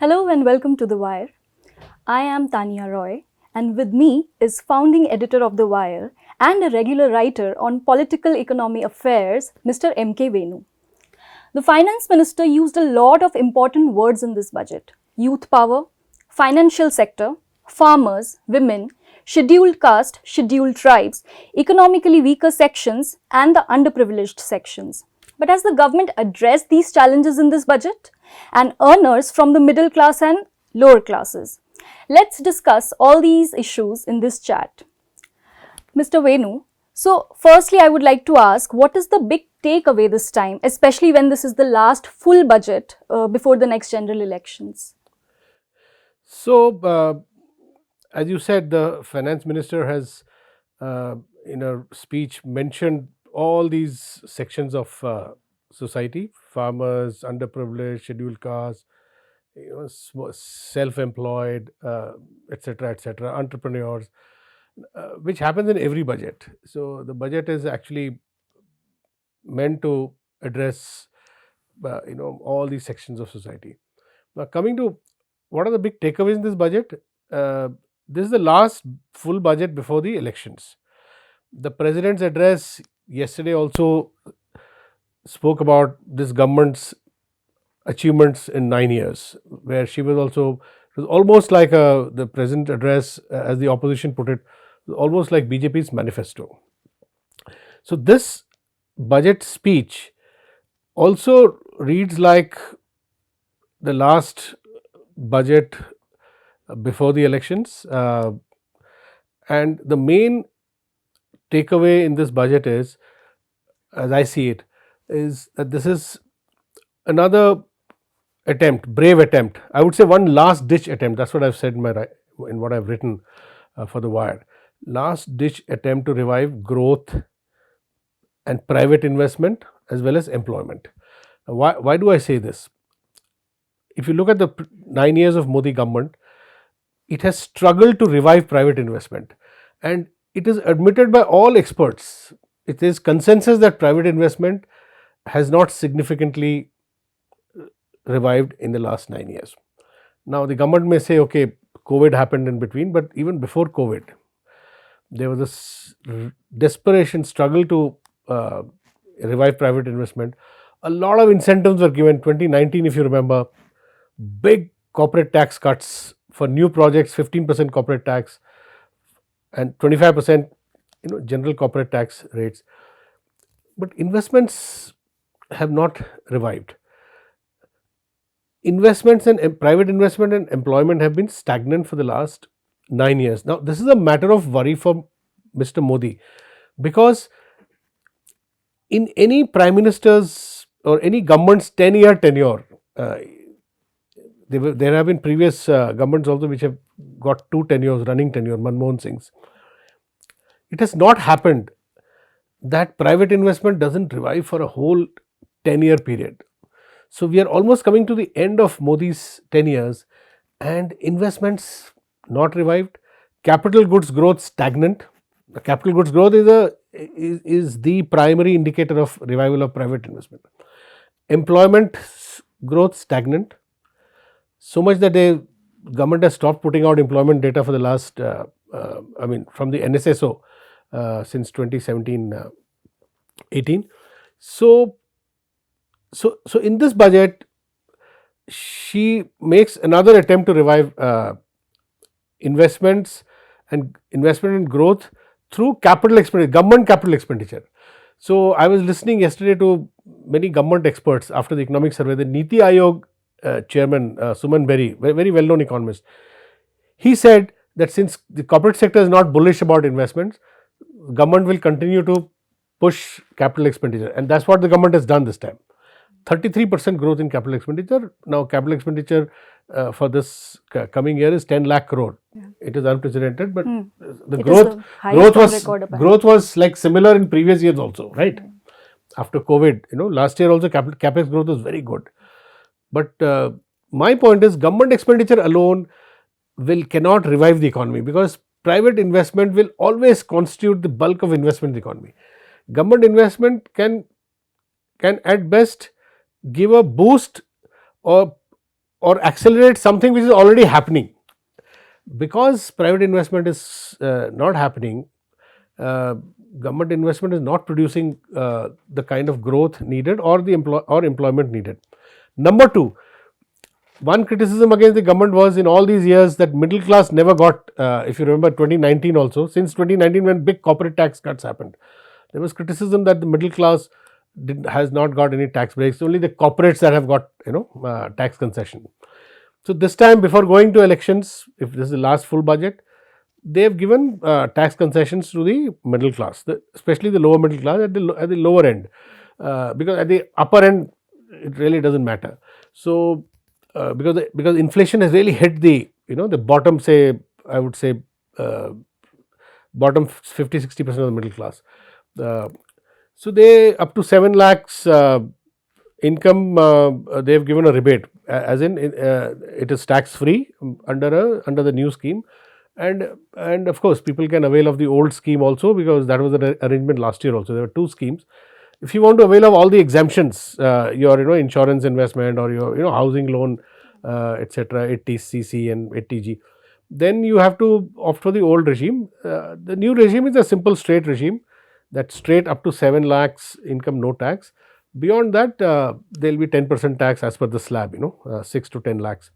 Hello and welcome to The Wire. I am Tanya Roy, and with me is founding editor of The Wire and a regular writer on political economy affairs, Mr. M.K. Venu. The finance minister used a lot of important words in this budget: youth power, financial sector, farmers, women, scheduled caste, scheduled tribes, economically weaker sections, and the underprivileged sections. But has the government addressed these challenges in this budget? And earners from the middle class and lower classes. Let's discuss all these issues in this chat. Mr. Venu, so firstly I would like to ask, what is the big takeaway this time, especially when this is the last full budget before the next general elections? So, as you said, the finance minister has, in a speech, mentioned all these sections of society: farmers, underprivileged, scheduled castes, self-employed, etc., etc., entrepreneurs, which happens in every budget. So, the budget is actually meant to address, all these sections of society. Now, coming to what are the big takeaways in this budget? This is the last full budget before the elections. The president's address yesterday also spoke about this government's achievements in 9 years, where she was also, it was almost like the president address, as the opposition put it, almost like BJP's manifesto. So, this budget speech also reads like the last budget before the elections, and the main takeaway in this budget is, as I see it, is that this is another attempt, brave attempt. I would say one last ditch attempt. That's what I've said in what I've written for the Wire. Last ditch attempt to revive growth and private investment as well as employment. Now, why do I say this? If you look at the 9 years of Modi government, it has struggled to revive private investment, and it is admitted by all experts. It is consensus that private investment has not significantly revived in the last 9 years. Now, the government may say, okay, COVID happened in between, but even before COVID, there was this desperation struggle to revive private investment. A lot of incentives were given. 2019, if you remember, big corporate tax cuts for new projects, 15% corporate tax and 25% general corporate tax rates. But investments have not revived. Investments and private investment and employment have been stagnant for the last 9 years. Now, this is a matter of worry for Mr. Modi, because in any prime minister's or any government's 10-year tenure, there have been previous governments also which have got 2 tenures, running tenure, Manmohan Singh's. It has not happened that private investment doesn't revive for a whole 10-year period. So, we are almost coming to the end of Modi's 10 years and investments not revived, capital goods growth stagnant. The capital goods growth is the primary indicator of revival of private investment. Employment growth stagnant, so much that the government has stopped putting out employment data for the last, from the NSSO since 2017-18. So, in this budget, she makes another attempt to revive investments and investment and growth through capital expenditure, government capital expenditure. So, I was listening yesterday to many government experts after the economic survey. The Niti Aayog chairman, Suman Berry, very well-known economist, he said that since the corporate sector is not bullish about investments, government will continue to push capital expenditure, and that's what the government has done this time. 33% growth in capital expenditure. Now, capital expenditure for this coming year is 10 lakh crore. Yeah. It is unprecedented, but the growth was like similar in previous years also, right? After COVID, last year also capex growth was very good. But my point is, government expenditure alone cannot revive the economy, because private investment will always constitute the bulk of investment in the economy. Government investment can at best give a boost or or accelerate something which is already happening. Because private investment is not happening, uh, government investment is not producing the kind of growth needed or the employment needed. Number two, one criticism against the government was in all these years that middle class never got, if you remember 2019 also, since 2019 when big corporate tax cuts happened, there was criticism that the middle class has not got any tax breaks, only the corporates that have got tax concession. So this time, before going to elections, if this is the last full budget, they have given tax concessions to the middle class, especially the lower middle class at the lower end, because at the upper end it really doesn't matter. So because inflation has really hit the bottom, say I would say bottom 50-60% of the middle class. So they up to 7 lakhs income, they have given a rebate, as in it is tax free under the new scheme, and of course people can avail of the old scheme also, because that was the arrangement last year also. There were two schemes. If you want to avail of all the exemptions, your insurance investment or your housing loan, etc., 80cc and 80g, then you have to opt for the old regime. The new regime is a simple straight regime, that straight up to 7 lakhs income, no tax. Beyond that, there will be 10% tax as per the slab, 6 to 10 lakhs.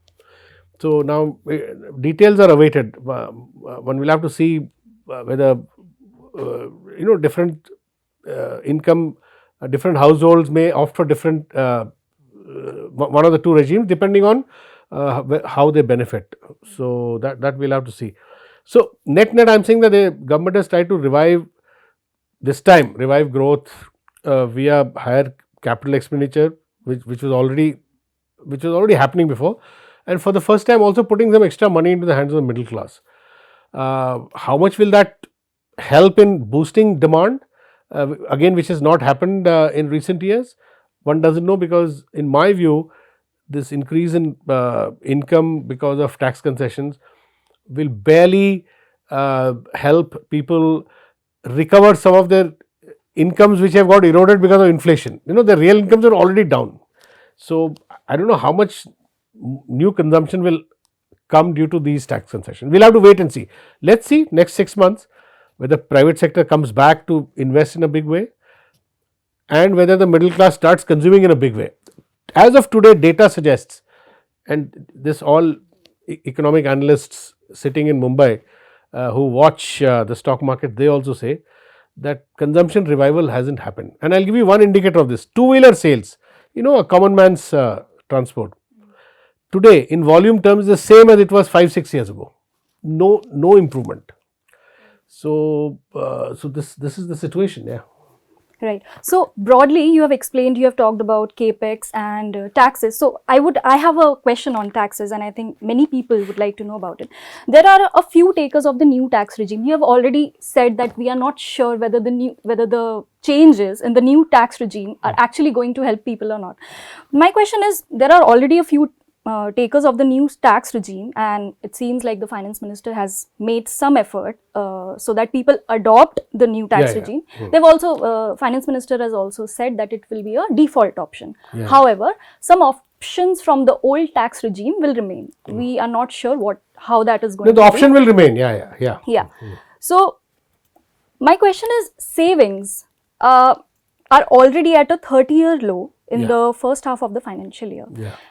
So now details are awaited. One will have to see whether different income, different households may opt for different one of the two regimes depending on how they benefit. So that we'll have to see. So net, I'm saying that the government has tried to revive growth via higher capital expenditure, which was already happening before, and for the first time also putting some extra money into the hands of the middle class. How much will that help in boosting demand? Again, which has not happened in recent years, one doesn't know, because in my view, this increase in income because of tax concessions will barely help people recover some of their incomes which have got eroded because of inflation. Their real incomes are already down. So I don't know how much new consumption will come due to these tax concessions. We'll have to wait and see. Let's see next 6 months whether private sector comes back to invest in a big way, and whether the middle class starts consuming in a big way. As of today, data suggests, and this all economic analysts sitting in Mumbai who watch the stock market, they also say that consumption revival hasn't happened. And I'll give you one indicator of this. Two-wheeler sales, a common man's transport, today in volume terms is the same as it was 5-6 years ago. No improvement. So this is the situation. Yeah. Right. So broadly, you have explained, you have talked about capex and taxes. So I have a question on taxes, and I think many people would like to know about it. There are a few takers of the new tax regime. You have already said that we are not sure whether the changes in the new tax regime are actually going to help people or not. My question is, there are already a few takers of the new tax regime, and it seems like the finance minister has made some effort so that people adopt the new tax regime. They've also, finance minister has also said that it will be a default option. However, some options from the old tax regime will remain. We are not sure how that is going to be. The option will remain. Yeah. So my question is, savings are already at a 30-year low in the first half of the financial year.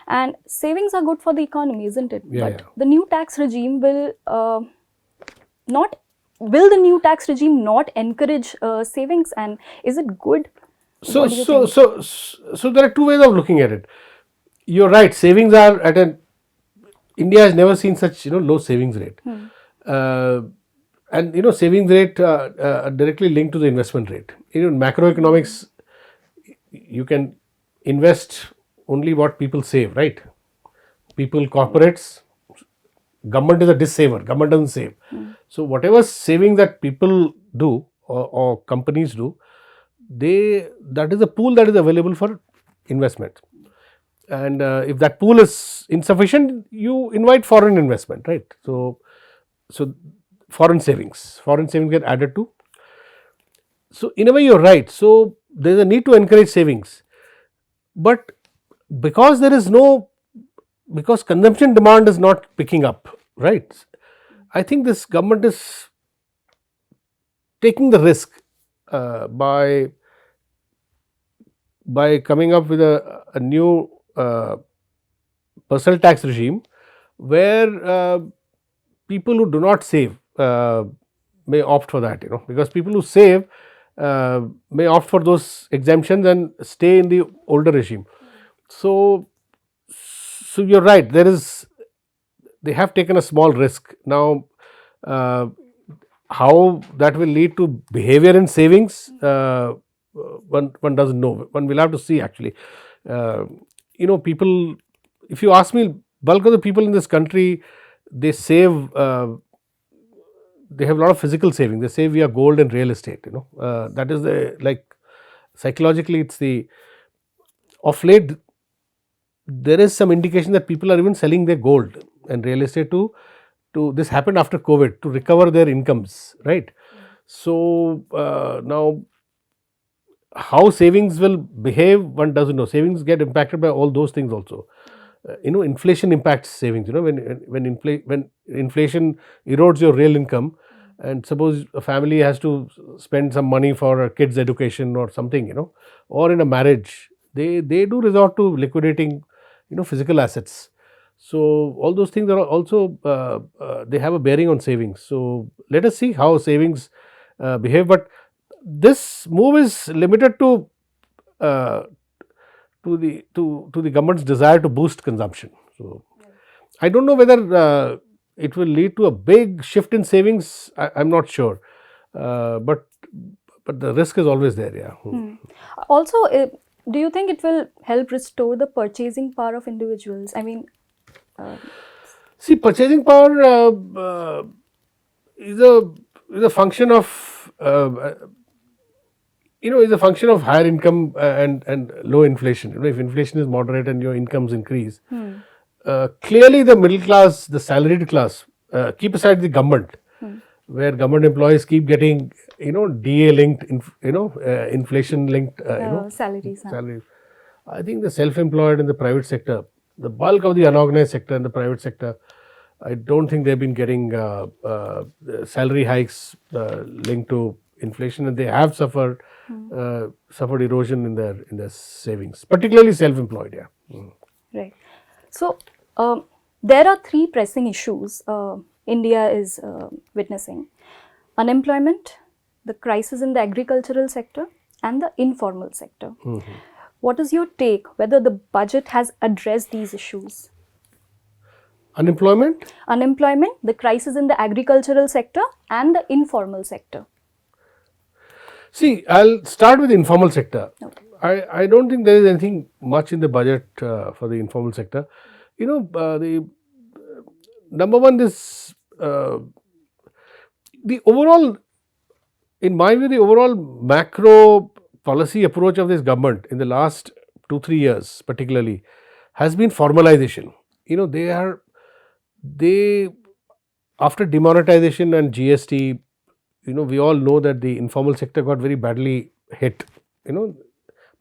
And savings are good for the economy, isn't it? But the new tax regime will the new tax regime not encourage savings, and is it good? So there are two ways of looking at it. You're right, savings are at India has never seen such low savings rate. And savings rate directly linked to the investment rate. In macroeconomics, you can invest only what people save, right? People, corporates, government is a dissaver, government doesn't save. So whatever saving that people do or companies do, that is a pool that is available for investment. And if that pool is insufficient, you invite foreign investment, right? So foreign savings get added to. So in a way, you're right. So there's a need to encourage savings, but because there is no because consumption demand is not picking up, right? I think this government is taking the risk by coming up with a new personal tax regime where people who do not save may opt for that, because people who save may opt for those exemptions and stay in the older regime. So, you're right. They have taken a small risk. Now, how that will lead to behavior in savings, one doesn't know. One will have to see actually. People, if you ask me, bulk of the people in this country, they save. They have a lot of physical saving. They save via gold and real estate. That is psychologically, it's the of late. There is some indication that people are even selling their gold and real estate to this happened after COVID, to recover their incomes, right? So now, how savings will behave, one doesn't know. Savings get impacted by all those things also. Inflation impacts savings. When inflation erodes your real income, and suppose a family has to spend some money for a kid's education or something, or in a marriage, they do resort to liquidating, physical assets. So all those things are also they have a bearing on savings. So let us see how savings behave. But this move is limited to the government's desire to boost consumption. So I don't know whether it will lead to a big shift in savings. I'm not sure, but the risk is always there. Yeah. Also, do you think it will help restore the purchasing power of individuals? I mean, see, purchasing power is a function of is a function of higher income and low inflation. If inflation is moderate and your incomes increase, clearly the middle class, the salaried class, keep aside the government, where government employees keep getting DA linked, inflation linked, salaries. salaries. I think the self-employed in the private sector, the bulk of the unorganized sector in the private sector, I don't think they've been getting salary hikes linked to inflation, and they have suffered erosion in their savings, particularly self-employed. Yeah. Right. So there are three pressing issues India is witnessing: unemployment, the crisis in the agricultural sector, and the informal sector. What is your take whether the budget has addressed these issues? Unemployment, the crisis in the agricultural sector, and the informal sector. See, I'll start with the informal sector. Okay. I don't think there is anything much in the budget for the informal sector. The number one, this the overall, in my view, the overall macro policy approach of this government in the last 2-3 years particularly has been formalization. They after demonetization and GST, we all know that the informal sector got very badly hit.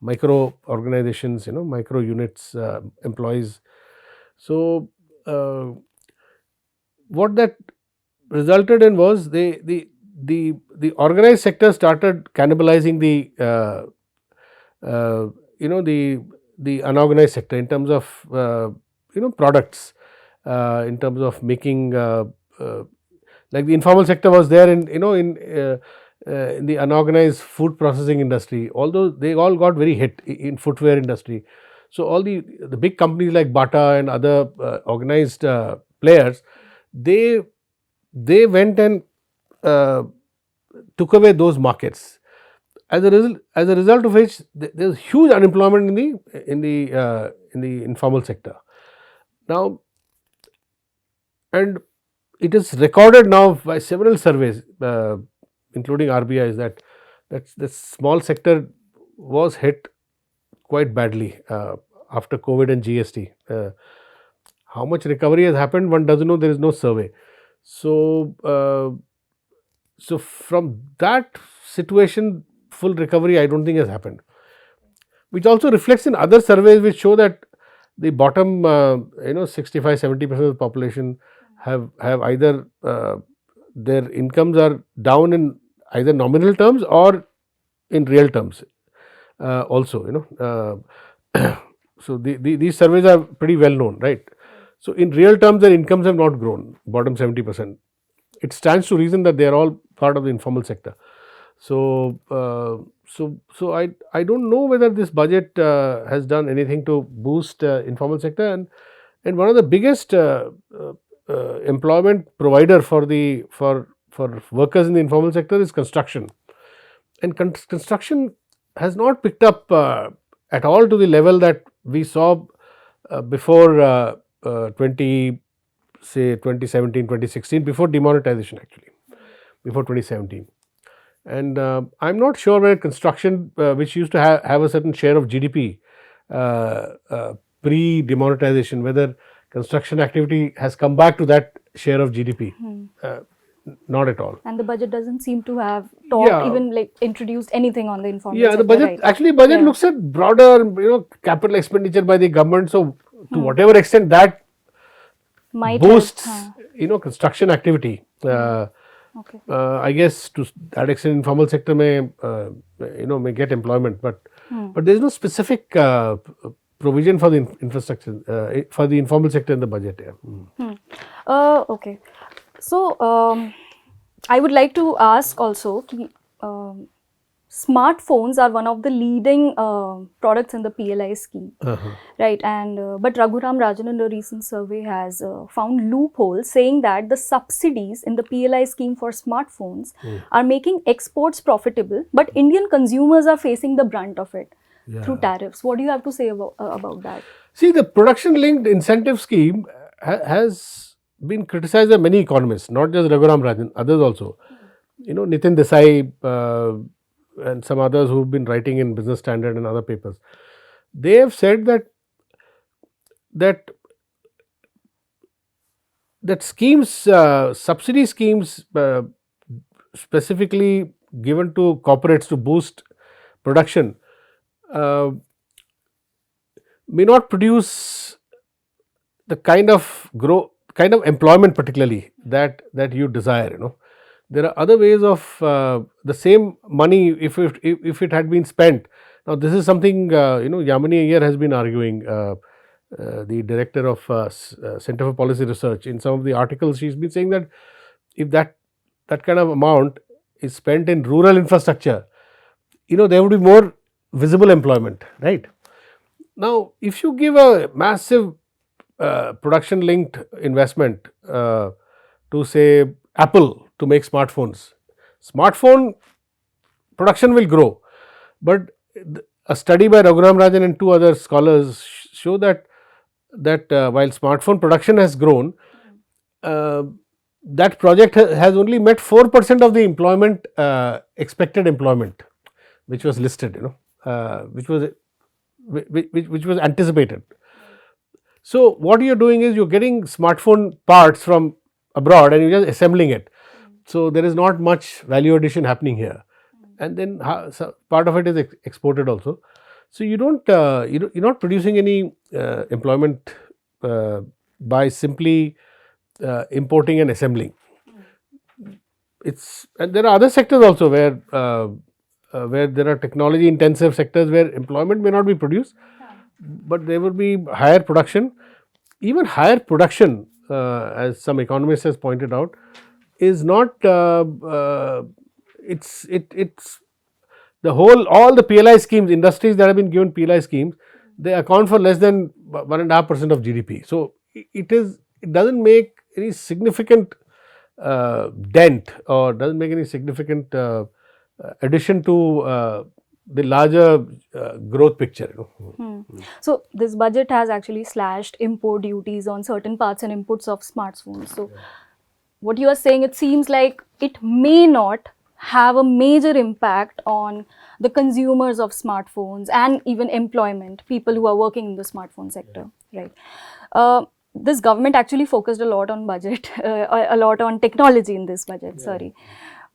Micro organizations, micro units, employees. So what that resulted in was the organized sector started cannibalizing the unorganized sector in terms of products, in terms of making like the informal sector was there in the unorganized food processing industry, although they all got very hit in footwear industry. So all the big companies like Bata and other organized players, they went and took away those markets. As a result of which, there is huge unemployment in the informal sector. Now, and it is recorded now by several surveys, including RBI's, that the small sector was hit quite badly after COVID and GST. How much recovery has happened, one doesn't know. There is no survey. So, from that situation, full recovery I don't think has happened, which also reflects in other surveys which show that the bottom 65-70% of the population have either their incomes are down in either nominal terms or in real terms also, so these surveys are pretty well known, right? So in real terms their incomes have not grown, bottom 70%. It stands to reason that they are all part of the informal sector. So I don't know whether this budget has done anything to boost informal sector, and one of the biggest employment provider for workers in the informal sector is construction, and construction has not picked up at all to the level that we saw before 2017, 2016, before demonetization, actually before 2017. And I'm not sure whether construction, which used to have a certain share of GDP pre-demonetization, whether construction activity has come back to that share of GDP. Not at all. And the budget doesn't seem to have talked, even like introduced anything on the informal sector. The budget, right? Budget looks at broader, capital expenditure by the government. So to whatever extent that might boosts, help, construction activity. I guess to that extent, informal sector may get employment, but there is no specific provision for the infrastructure for the informal sector in the budget. Okay, so I would like to ask also, smartphones are one of the leading products in the PLI scheme, right? And but Raghuram Rajan in a recent survey has found loopholes, saying that the subsidies in the PLI scheme for smartphones are making exports profitable, but Indian consumers are facing the brunt of it through tariffs. What do you have to say about that? See, the production linked incentive scheme has been criticized by many economists, not just Raghuram Rajan, others also. Nitin Desai and some others who have been writing in Business Standard and other papers, they have said that schemes, subsidy schemes specifically given to corporates to boost production may not produce the kind of employment particularly that you desire. There are other ways of the same money, if it had been spent. Now this is something Yamini Iyer has been arguing, the director of Center for Policy Research. In some of the articles she's been saying that if that kind of amount is spent in rural infrastructure, there would be more visible employment, right? Now if you give a massive production linked investment to say Apple to make smartphones, smartphone production will grow, but a study by Raghuram Rajan and two other scholars show that while smartphone production has grown, that project has only met 4% of the employment, expected employment, which was listed, which was anticipated. So what you are doing is you are getting smartphone parts from abroad and you are just assembling it. So there is not much value addition happening here, and then part of it is exported also. So you don't you're not producing any employment by simply importing and assembling. And there are other sectors also where there are technology intensive sectors where employment may not be produced, but there will be higher production. Even higher production, as some economists has pointed out, is not it's all the PLI schemes, industries that have been given PLI schemes, they account for less than 1.5% of GDP. So it doesn't make any significant dent, or doesn't make any significant addition to the larger growth picture. So this budget has actually slashed import duties on certain parts and inputs of smartphones. So what you are saying, it seems like it may not have a major impact on the consumers of smartphones and even employment, people who are working in the smartphone sector, right? This government actually focused a lot on budget, a lot on technology in this budget, sorry.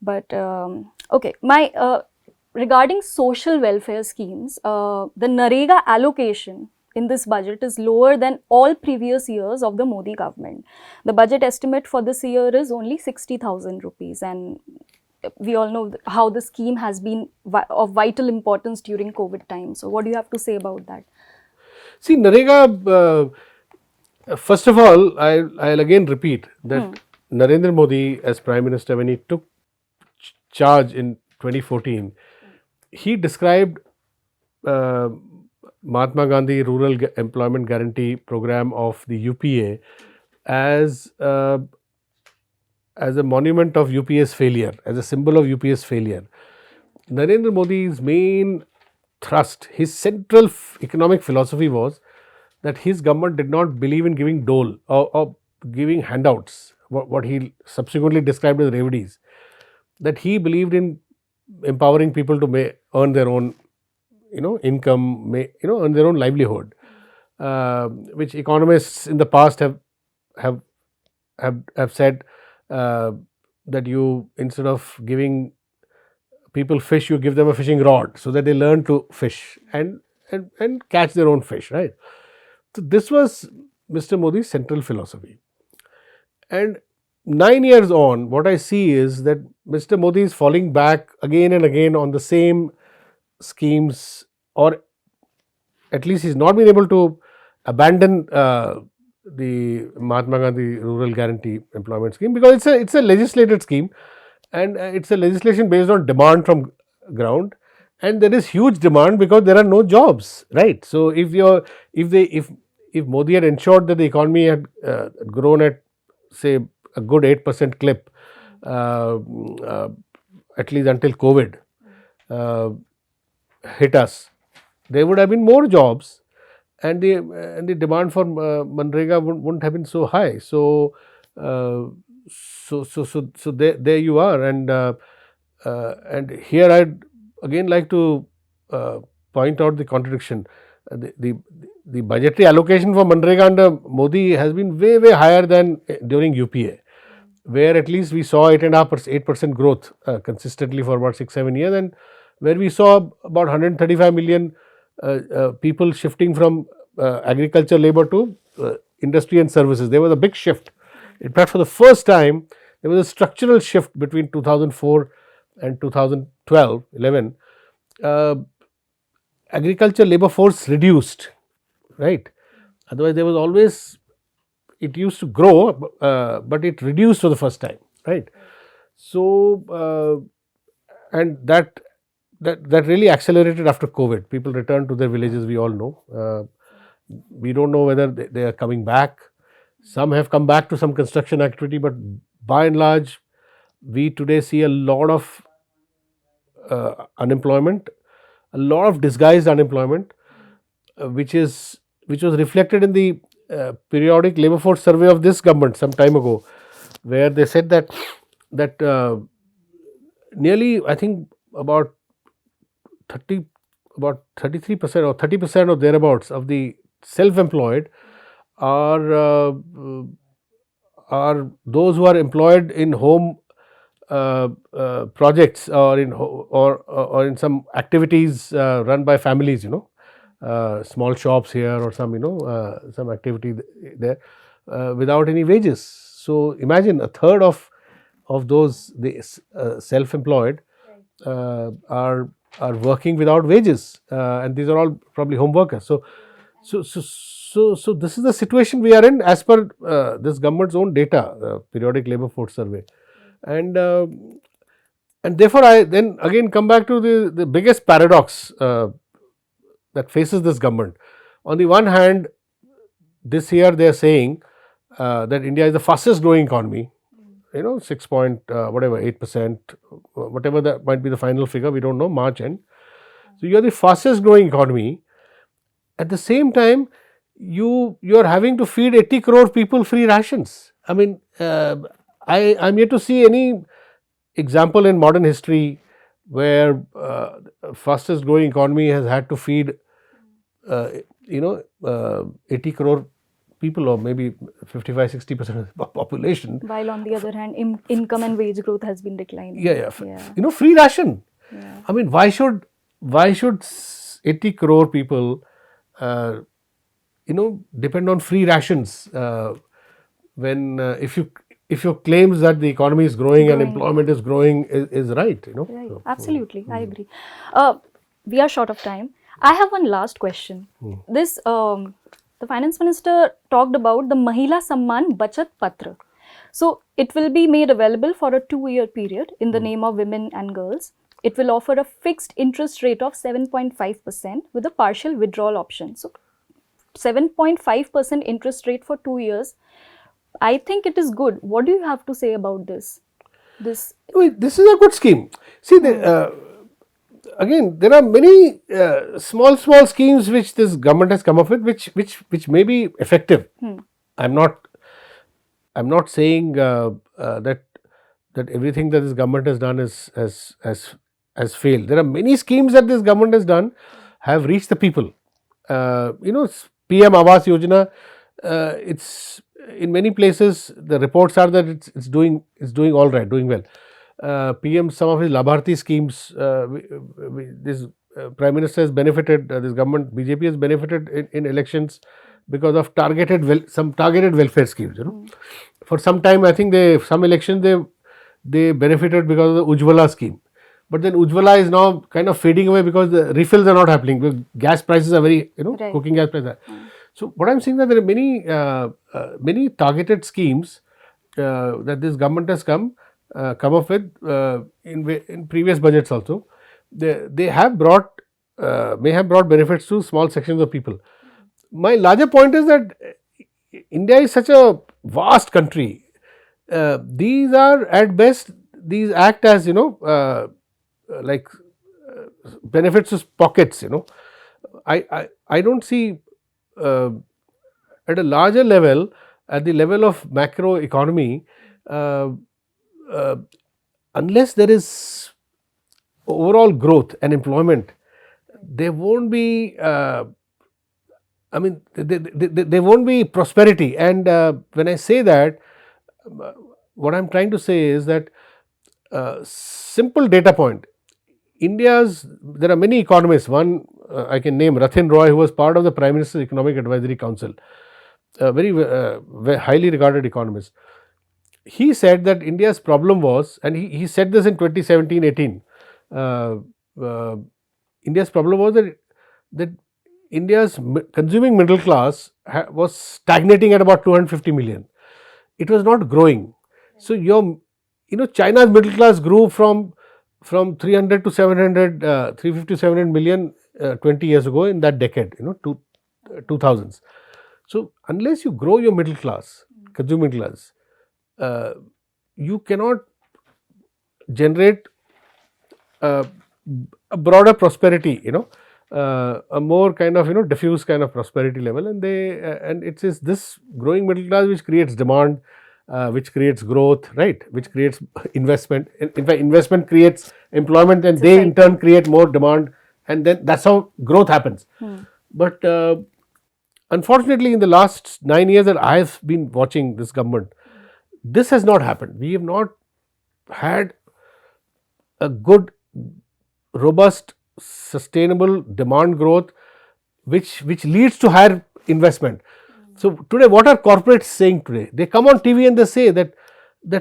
But okay, regarding social welfare schemes, the Narega allocation in this budget is lower than all previous years of the Modi government. The budget estimate for this year is only 60,000 rupees, and we all know how the scheme has been of vital importance during COVID time. So what do you have to say about that? See, Narega, first of all, I'll again repeat that Narendra Modi as Prime Minister, when he took charge in 2014, he described Mahatma Gandhi Rural Employment Guarantee Program of the UPA as a monument of UPA's failure, as a symbol of UPA's failure. Narendra Modi's main thrust, his central economic philosophy was that his government did not believe in giving dole or giving handouts, what he subsequently described as reveries. That he believed in empowering people to earn their own, income, earn their own livelihood, which economists in the past have said that you, instead of giving people fish, you give them a fishing rod so that they learn to fish and catch their own fish, right? So this was Mr. Modi's central philosophy. And 9 years on, what I see is that Mr. Modi is falling back again and again on the same schemes, or at least he's not been able to abandon the Mahatma Gandhi Rural Guarantee Employment Scheme, because it's a legislated scheme, and it's a legislation based on demand from ground, and there is huge demand because there are no jobs, right? So if Modi had ensured that the economy had grown at, say, a good 8% clip, at least until COVID hit us, there would have been more jobs, and the demand for Manrega wouldn't have been so high. So there you are, and here I'd again like to point out the contradiction. The budgetary allocation for Manrega under Modi has been way higher than during UPA, where at least we saw 8% growth consistently for about 6-7 years, and where we saw about 135 million people shifting from agriculture labor to industry and services. There was a big shift. In fact, for the first time, there was a structural shift between 2004 and 2012-11. Agriculture labor force reduced, right? Otherwise, there was always, it used to grow, but it reduced for the first time, right? So, and that really accelerated after COVID. People returned to their villages, we all know. We don't know whether they are coming back. Some have come back to some construction activity, but by and large, we today see a lot of unemployment, a lot of disguised unemployment, which was reflected in the periodic labor force survey of this government some time ago, where they said that nearly, I think, about 33% or 30% or thereabouts of the self-employed are those who are employed in home projects, or in some activities run by families, small shops here or some some activity there without any wages. So imagine a third of those self-employed are working without wages, and these are all probably home workers. So this is the situation we are in as per this government's own data, periodic labor force survey, and therefore I then again come back to the biggest paradox that faces this government. On the one hand, this year they are saying that India is the fastest growing economy, 6.8%, whatever that might be the final figure, we don't know, March end. So you are the fastest growing economy. At the same time, you are having to feed 80 crore people free rations. I mean, I'm yet to see any example in modern history where fastest growing economy has had to feed 80 crore people, or maybe 55-60% of the population. While on the other hand, income and wage growth has been declining. Yeah. Free ration. I mean, why should 80 crore people depend on free rations. When if your claims that the economy is growing and employment is growing is right, Right, absolutely, I agree. We are short of time. I have one last question. This the finance minister talked about the Mahila Samman Bachat Patra. So it will be made available for a 2-year period in the name of women and girls. It will offer a fixed interest rate of 7.5% with a partial withdrawal option. So 7.5% interest rate for 2 years. I think it is good. What do you have to say about this? This is a good scheme. See, again, there are many small schemes which this government has come up with, which may be effective. I'm not saying that everything that this government has done has failed. There are many schemes that this government has done have reached the people. PM Awas Yojana, it's in many places the reports are that it's doing all right, doing well. PM, some of his Labharti schemes, this Prime Minister has benefited, this government BJP has benefited in elections because of some targeted welfare schemes. For some time, I think some elections they benefited because of the Ujjwala scheme. But then Ujjwala is now kind of fading away because the refills are not happening. Because gas prices are very, Right. cooking gas prices. So what I'm saying that there are many targeted schemes that this government has come up with in previous budgets also. They have brought may have brought benefits to small sections of people. My larger point is that India is such a vast country. These are at best, these act as like benefits to pockets. I don't see at a larger level, at the level of macro economy, unless there is overall growth and employment, there won't be there won't be prosperity. And when I say that, what I'm trying to say is that simple data point. There are many economists. One I can name, Rathin Roy, who was part of the Prime Minister's Economic Advisory Council, a very highly regarded economist. He said that India's problem was, and he said this in 2017-18, India's problem was that India's consuming middle class was stagnating at about 250 million. It was not growing. So China's middle class grew from 300 to 700, 350 to 700 million 20 years ago in that decade, 2000s. So unless you grow your middle class, consumer middle class, you cannot generate a broader prosperity, a more kind of diffuse kind of prosperity level, and it is this growing middle class which creates demand, which creates growth, right, which creates investment. In fact, investment creates employment, and they in turn create more demand, and then that's how growth happens. But unfortunately, in the last 9 years that I have been watching this government, this has not happened. We have not had a good, robust, sustainable demand growth which leads to higher investment. So today, what are corporates saying today? They come on TV and they say that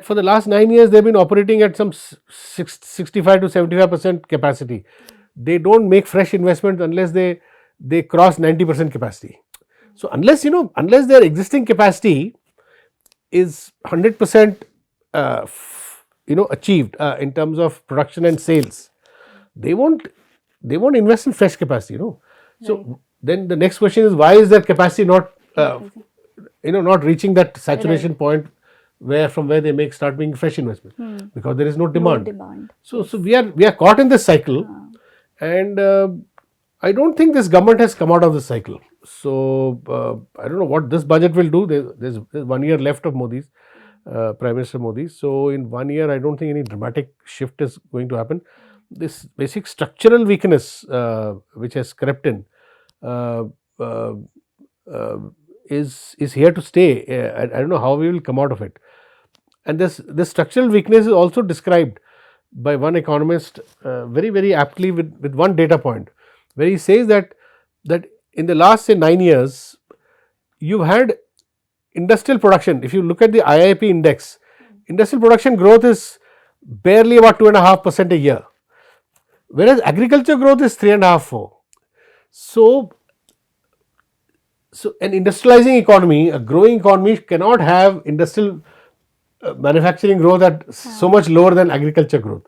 for the last 9 years they have been operating at some 65 to 75% capacity. They don't make fresh investments unless they cross 90% capacity. So unless their existing capacity is 100% achieved in terms of production and sales, they won't invest in fresh capacity. So then the next question is, why is that capacity not not reaching that saturation point from where they start making fresh investment? Because there is no demand. So we are caught in this cycle, and I don't think this government has come out of this cycle. So I don't know what this budget will do. There's 1 year left of Modi's, Prime Minister Modi. So in 1 year, I don't think any dramatic shift is going to happen. This basic structural weakness which has crept in is here to stay. I don't know how we will come out of it. And this structural weakness is also described by one economist very, very aptly with one data point, where he says that in the last, say, 9 years, you've had industrial production. If you look at the IIP index, industrial production growth is barely about 2.5% a year, whereas agriculture growth is 3.5-4. So an industrializing economy, a growing economy, cannot have industrial manufacturing growth at so much lower than agriculture growth,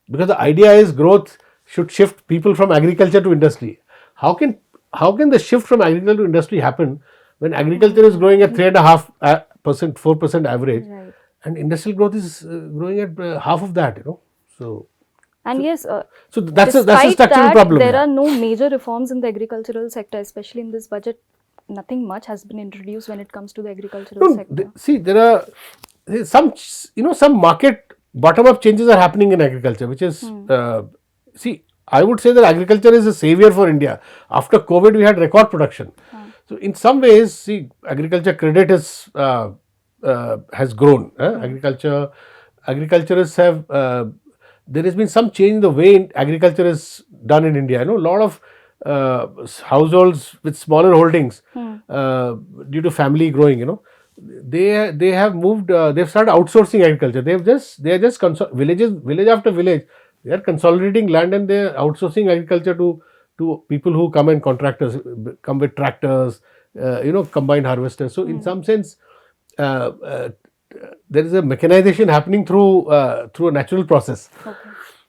because the idea is growth should shift people from agriculture to industry. How can the shift from agriculture to industry happen when agriculture is growing at 3.5%, 4% average, Right. and industrial growth is growing at half of that? And yes, So that's a despite structural that, problem. there yeah. are no major reforms in the agricultural sector, especially in this budget. Nothing much has been introduced when it comes to the agricultural No, sector. see, there are some, some market bottom-up changes are happening in agriculture, which is, see, I would say that agriculture is a savior for India. After COVID, we had record production. So in some ways, see, agriculture credit has grown. Agriculturists have, there has been some change in the way agriculture is done in India. A lot of households with smaller holdings, due to family growing, they have moved. They've started outsourcing agriculture. They are just village after village. They are consolidating land and they are outsourcing agriculture to people who come and contractors come with tractors, combined harvesters. So in some sense, there is a mechanization happening through a natural process. Okay.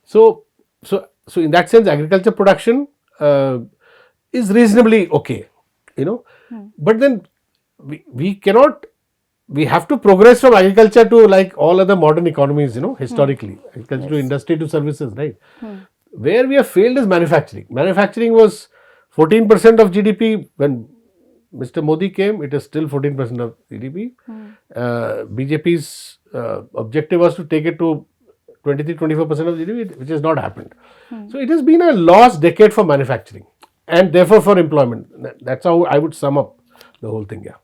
So in that sense, agriculture production is reasonably okay, but then we cannot. We have to progress from agriculture to like all other modern economies, historically, agriculture to industry to services, right? Where we have failed is manufacturing. Manufacturing was 14% of GDP when Mr. Modi came. It is still 14% of GDP. BJP's objective was to take it to 23-24% of GDP, which has not happened. So it has been a lost decade for manufacturing and therefore for employment. That's how I would sum up the whole thing. Yeah.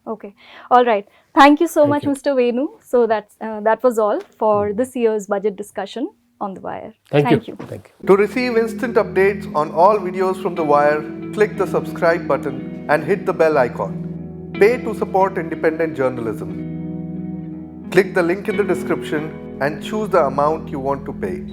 Okay. All right. Thank you so Thank much, you. Mr. Venu. So that was all for this year's budget discussion on The Wire. Thank you. Thank you. To receive instant updates on all videos from The Wire, click the subscribe button and hit the bell icon. Pay to support independent journalism. Click the link in the description and choose the amount you want to pay.